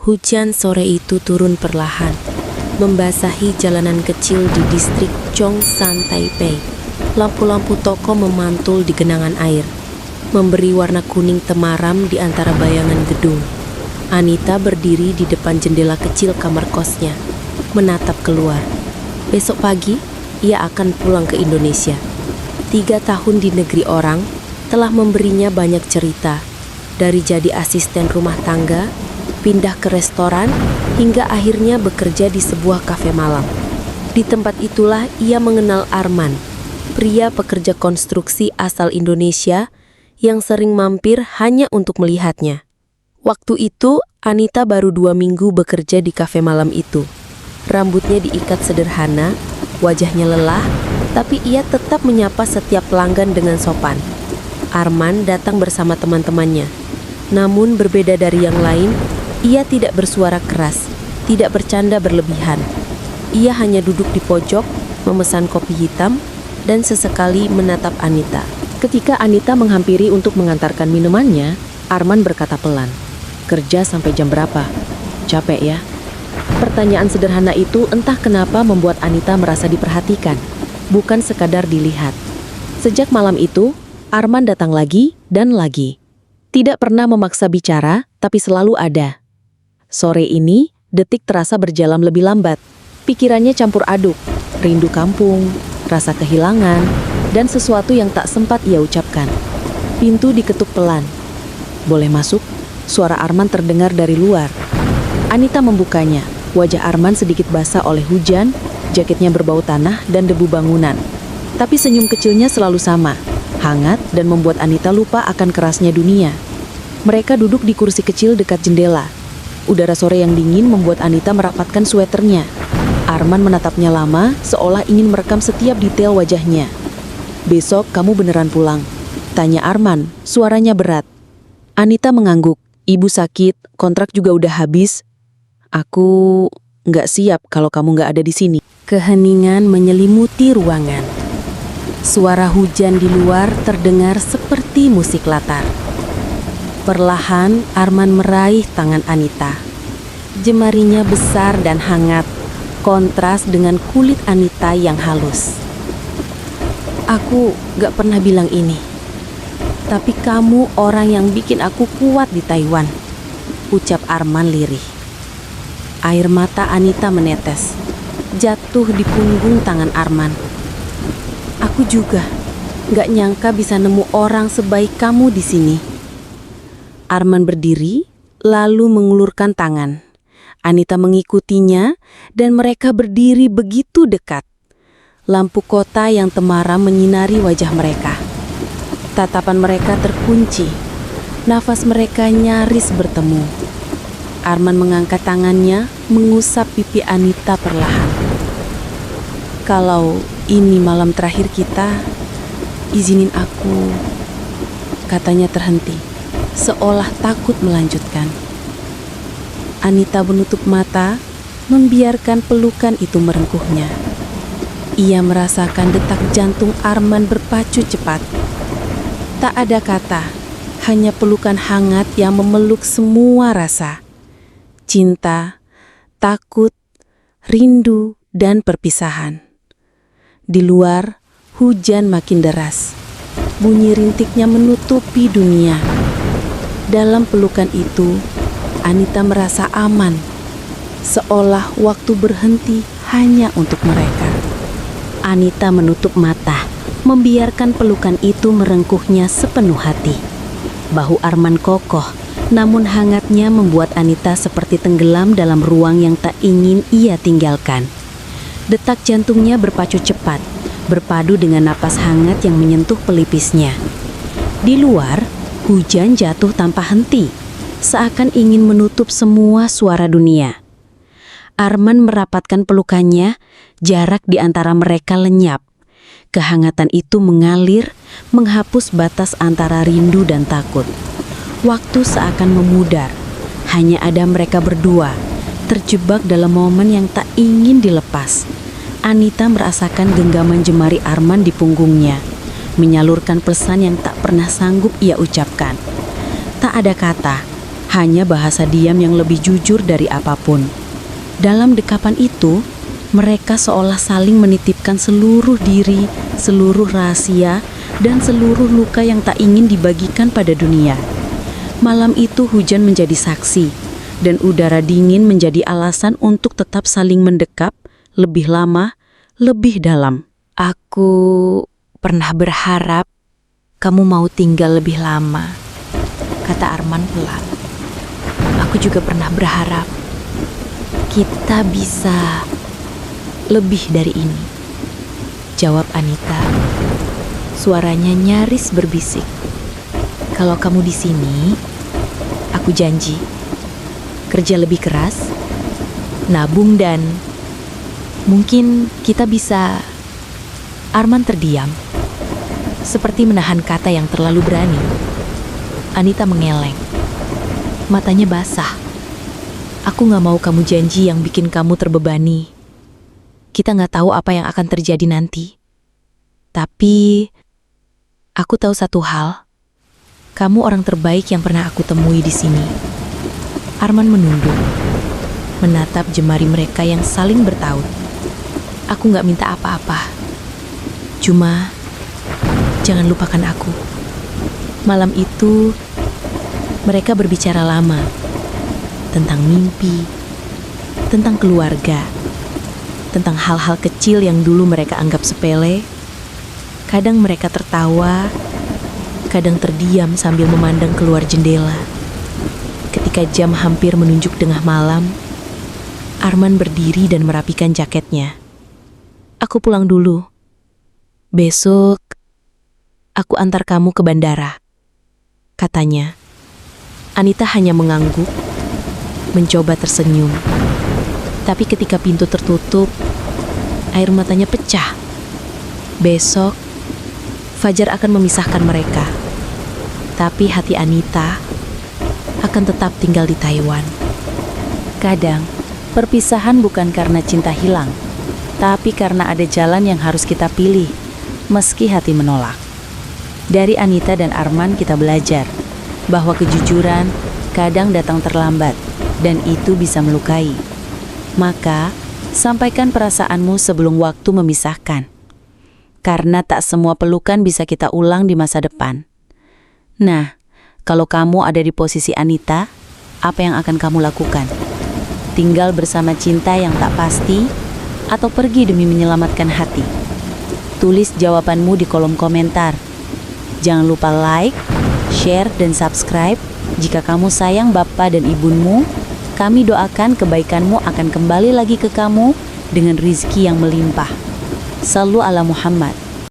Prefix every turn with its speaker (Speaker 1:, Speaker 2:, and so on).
Speaker 1: Hujan sore itu turun perlahan, membasahi jalanan kecil di distrik Zhongshan, Taipei. Lampu-lampu toko memantul di genangan air, memberi warna kuning temaram di antara bayangan gedung. Anita berdiri di depan jendela kecil kamar kosnya, menatap keluar. Besok pagi, ia akan pulang ke Indonesia. 3 tahun di negeri orang telah memberinya banyak cerita, dari jadi asisten rumah tangga, pindah ke restoran, hingga akhirnya bekerja di sebuah kafe malam. Di tempat itulah ia mengenal Arman, pria pekerja konstruksi asal Indonesia yang sering mampir hanya untuk melihatnya. Waktu itu, Anita baru 2 minggu bekerja di kafe malam itu. Rambutnya diikat sederhana, wajahnya lelah, tapi ia tetap menyapa setiap pelanggan dengan sopan. Arman datang bersama teman-temannya. Namun berbeda dari yang lain, ia tidak bersuara keras, tidak bercanda berlebihan. Ia hanya duduk di pojok, memesan kopi hitam, dan sesekali menatap Anita.
Speaker 2: Ketika Anita menghampiri untuk mengantarkan minumannya, Arman berkata pelan, "Kerja sampai jam berapa? Capek ya?" Pertanyaan sederhana itu entah kenapa membuat Anita merasa diperhatikan, bukan sekadar dilihat. Sejak malam itu, Arman datang lagi dan lagi. Tidak pernah memaksa bicara, tapi selalu ada. Sore ini, detik terasa berjalan lebih lambat. Pikirannya campur aduk, rindu kampung, rasa kehilangan, dan sesuatu yang tak sempat ia ucapkan. Pintu diketuk pelan. "Boleh masuk?" Suara Arman terdengar dari luar. Anita membukanya. Wajah Arman sedikit basah oleh hujan, jaketnya berbau tanah dan debu bangunan. Tapi senyum kecilnya selalu sama, hangat dan membuat Anita lupa akan kerasnya dunia. Mereka duduk di kursi kecil dekat jendela. Udara sore yang dingin membuat Anita merapatkan sweaternya. Arman menatapnya lama, seolah ingin merekam setiap detail wajahnya. "Besok kamu beneran pulang?" tanya Arman, suaranya berat. Anita mengangguk. "Ibu sakit, kontrak juga udah habis. Aku nggak siap kalau kamu nggak ada di sini."
Speaker 1: Keheningan menyelimuti ruangan. Suara hujan di luar terdengar seperti musik latar. Perlahan, Arman meraih tangan Anita. Jemarinya besar dan hangat, kontras dengan kulit Anita yang halus. "Aku gak pernah bilang ini, tapi kamu orang yang bikin aku kuat di Taiwan," ucap Arman lirih. Air mata Anita menetes, jatuh di punggung tangan Arman. "Aku juga gak nyangka bisa nemu orang sebaik kamu di sini." Arman berdiri, lalu mengulurkan tangan. Anita mengikutinya, dan mereka berdiri begitu dekat. Lampu kota yang temaram menyinari wajah mereka. Tatapan mereka terkunci, nafas mereka nyaris bertemu. Arman mengangkat tangannya, mengusap pipi Anita perlahan. "Kalau ini malam terakhir kita, izinin aku," katanya terhenti, seolah takut melanjutkan. Anita menutup mata, membiarkan pelukan itu merengkuhnya. Ia merasakan detak jantung Arman berpacu cepat. Tak ada kata, hanya pelukan hangat yang memeluk semua rasa. Cinta, takut, rindu, dan perpisahan. Di luar, hujan makin deras. Bunyi rintiknya menutupi dunia. Dalam pelukan itu, Anita merasa aman, seolah waktu berhenti hanya untuk mereka. Anita menutup mata, membiarkan pelukan itu merengkuhnya sepenuh hati. Bahu Arman kokoh, namun hangatnya membuat Anita seperti tenggelam dalam ruang yang tak ingin ia tinggalkan. Detak jantungnya berpacu cepat, berpadu dengan napas hangat yang menyentuh pelipisnya. Di luar, hujan jatuh tanpa henti, seakan ingin menutup semua suara dunia. Arman merapatkan pelukannya, jarak di antara mereka lenyap. Kehangatan itu mengalir, menghapus batas antara rindu dan takut. Waktu seakan memudar, hanya ada mereka berdua, terjebak dalam momen yang tak ingin dilepas. Anita merasakan genggaman jemari Arman di punggungnya, menyalurkan pesan yang tak pernah sanggup ia ucapkan. Tak ada kata, Hanya bahasa diam yang lebih jujur dari apapun. Dalam dekapan itu, mereka seolah saling menitipkan seluruh diri, seluruh rahasia, dan seluruh luka yang tak ingin dibagikan pada dunia. Malam itu hujan menjadi saksi, dan udara dingin menjadi alasan untuk tetap saling mendekap lebih lama, lebih dalam.
Speaker 3: Aku pernah berharap kamu mau tinggal lebih lama, kata Arman pelan. Aku juga pernah berharap kita bisa lebih dari ini, jawab Anita. Suaranya nyaris berbisik. Kalau kamu di sini, aku janji kerja lebih keras, nabung, dan mungkin kita bisa. Arman terdiam, seperti menahan kata yang terlalu berani. Anita mengeleng, matanya basah. Aku gak mau kamu janji yang bikin kamu terbebani. Kita gak tahu apa yang akan terjadi nanti. Tapi aku tahu satu hal. Kamu orang terbaik yang pernah aku temui di sini. Arman menunduk, menatap jemari mereka yang saling bertaut. Aku gak minta apa-apa. Cuma jangan lupakan aku. Malam itu mereka berbicara lama tentang mimpi, tentang keluarga, tentang hal-hal kecil yang dulu mereka anggap sepele. Kadang mereka tertawa, kadang terdiam sambil memandang keluar jendela. Ketika jam hampir menunjuk tengah malam, Arman berdiri dan merapikan jaketnya. Aku pulang dulu. Besok aku antar kamu ke bandara, katanya. Anita hanya mengangguk, mencoba tersenyum. Tapi ketika pintu tertutup, air matanya pecah. Besok, Fajar akan memisahkan mereka. Tapi hati Anita akan tetap tinggal di Taiwan. Kadang, perpisahan bukan karena cinta hilang, tapi karena ada jalan yang harus kita pilih, meski hati menolak. Dari Anita dan Arman kita belajar bahwa kejujuran kadang datang terlambat, dan itu bisa melukai. Maka, sampaikan perasaanmu sebelum waktu memisahkan. Karena tak semua pelukan bisa kita ulang di masa depan. Nah, kalau kamu ada di posisi Anita, apa yang akan kamu lakukan? Tinggal bersama cinta yang tak pasti, atau pergi demi menyelamatkan hati? Tulis jawabanmu di kolom komentar. Jangan lupa like, share, dan subscribe. Jika kamu sayang Bapa dan Ibunmu, kami doakan kebaikanmu akan kembali lagi ke kamu dengan rizki yang melimpah. Sallu ala Muhammad.